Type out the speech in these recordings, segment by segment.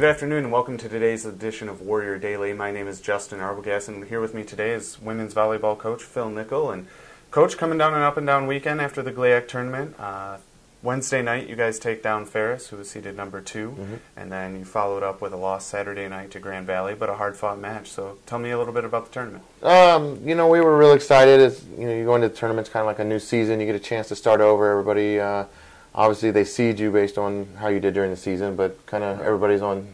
Good afternoon and welcome to today's edition of Warrior Daily. My name is Justin Arbogast and here with me today is women's volleyball coach Phil Nickel. And Coach, coming down an up-and-down weekend after the GLIAC tournament. Wednesday night you guys take down Ferris, who was seeded number 2, and then you followed up with a loss Saturday night to Grand Valley, but a hard-fought match. So tell me a little bit about the tournament. We were really excited. You go into the tournament, it's kind of like a new season. You get a chance to start over. Everybody, obviously, they seed you based on how you did during the season, but kind of everybody's on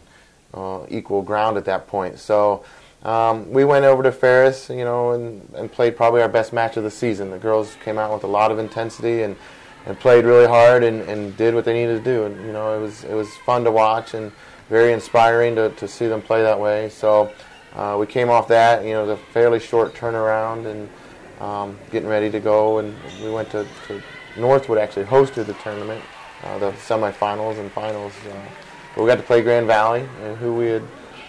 equal ground at that point. So we went over to Ferris, and played probably our best match of the season. The girls came out with a lot of intensity and played really hard and did what they needed to do. And it was fun to watch and very inspiring to see them play that way. So we came off that. It was a fairly short turnaround and getting ready to go. And we went to Northwood, actually hosted the tournament, the semifinals and finals. But we got to play Grand Valley, who we had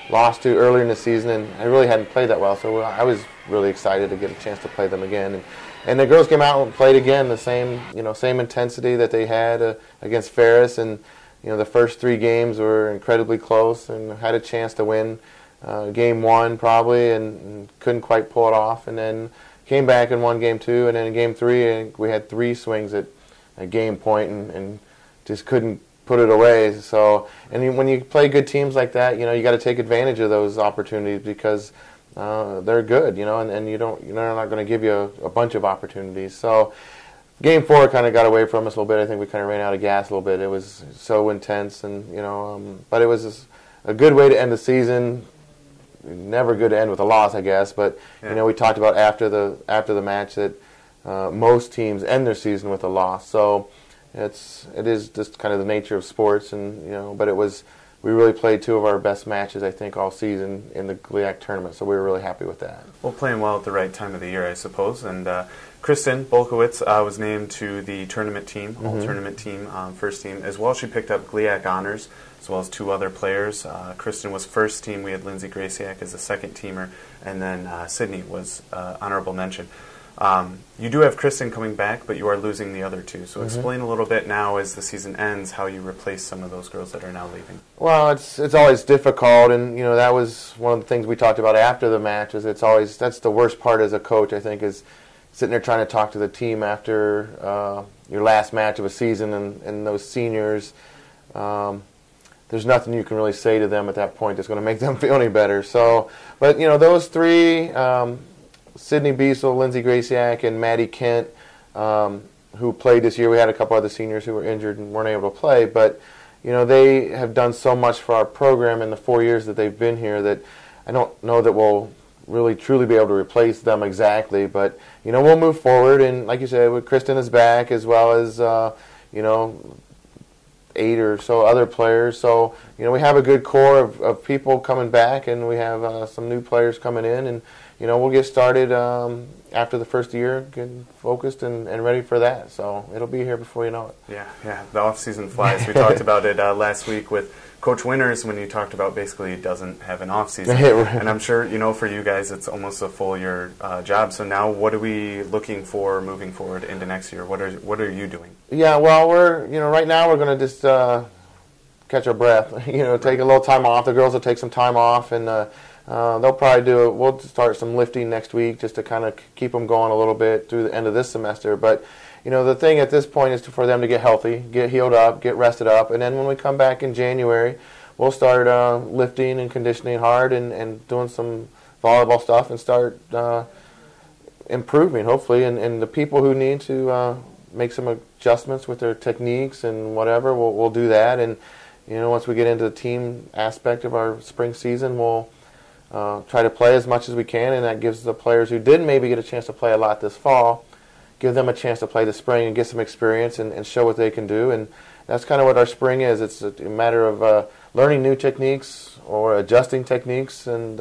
lost to earlier in the season, and I really hadn't played that well. So I was really excited to get a chance to play them again. And the girls came out and played again, the same intensity that they had against Ferris. And the first 3 games were incredibly close, and had a chance to win game 1 probably, and couldn't quite pull it off. And then came back and won game 2, and then in game 3 we had 3 swings at a game point and just couldn't put it away. So, and when you play good teams like that, you got to take advantage of those opportunities because they're good, and you're not going to give you a bunch of opportunities. So game 4 kind of got away from us a little bit. I think we kind of ran out of gas a little bit. It was so intense, and but it was a good way to end the season. Never good to end with a loss, I guess. But we talked about after the match that most teams end their season with a loss. So it is just kind of the nature of sports, and but we really played 2 of our best matches, I think, all season in the GLIAC tournament, so we were really happy with that. Well, playing well at the right time of the year, I suppose. And Kristen Bolkowitz was named to the tournament team, all-tournament team, first team, as well. She picked up GLIAC honors, as well as 2 other players. Kristen was first team. We had Lindsay Graciak as the second teamer, and then Sydney was honorable mention. You do have Kristen coming back, but you are losing the other 2. So explain a little bit now as the season ends how you replace some of those girls that are now leaving. Well, it's always difficult, and that was one of the things we talked about after the match. Is that's the worst part as a coach, I think, is sitting there trying to talk to the team after your last match of a season and those seniors. There's nothing you can really say to them at that point that's going to make them feel any better. So, but those 3. Sydney Biesel, Lindsay Graciak, and Maddie Kent, who played this year. We had a couple other seniors who were injured and weren't able to play, but they have done so much for our program in the 4 years that they've been here that I don't know that we'll really truly be able to replace them exactly, but we'll move forward. And like you said, Kristen is back, as well as 8 or so other players. So we have a good core of people coming back, and we have some new players coming in, and we'll get started after the first year, getting focused and ready for that. So it'll be here before you know it. Yeah. The off-season flies. We talked about it last week with Coach Winters when you talked about basically he doesn't have an off-season. And I'm sure, for you guys it's almost a full year job. So now what are we looking for moving forward into next year? What are you doing? Yeah, well, we're, right now we're going to just catch our breath, take a little time off. The girls will take some time off, and they'll probably we'll start some lifting next week just to kind of keep them going a little bit through the end of this semester. But, the thing at this point is for them to get healthy, get healed up, get rested up. And then when we come back in January, we'll start lifting and conditioning hard and doing some volleyball stuff and start improving, hopefully. And the people who need to make some adjustments with their techniques and whatever, we'll do that. And, once we get into the team aspect of our spring season, we'll try to play as much as we can, and that gives the players who didn't maybe get a chance to play a lot this fall, give them a chance to play this spring and get some experience and show what they can do. And that's kind of what our spring is. It's a matter of learning new techniques or adjusting techniques and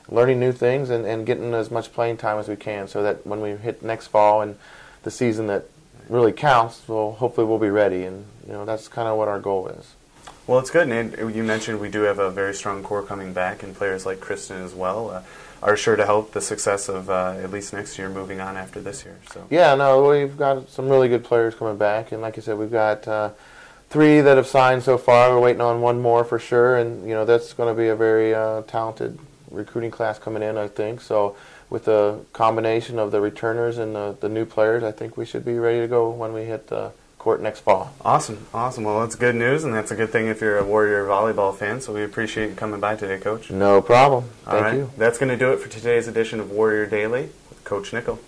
learning new things and getting as much playing time as we can, so that when we hit next fall and the season that really counts, hopefully we'll be ready. And that's kind of what our goal is. Well, it's good. And you mentioned we do have a very strong core coming back, and players like Kristen as well are sure to help the success of at least next year moving on after this year. So yeah, no, we've got some really good players coming back, and like I said, we've got 3 that have signed so far. We're waiting on one more for sure, and that's going to be a very talented recruiting class coming in, I think. So with the combination of the returners and the new players, I think we should be ready to go when we hit the court next fall. Awesome. Well, that's good news, and that's a good thing if you're a Warrior volleyball fan, so we appreciate you coming by today, Coach. No problem. Thank you. That's going to do it for today's edition of Warrior Daily with Coach Nickel.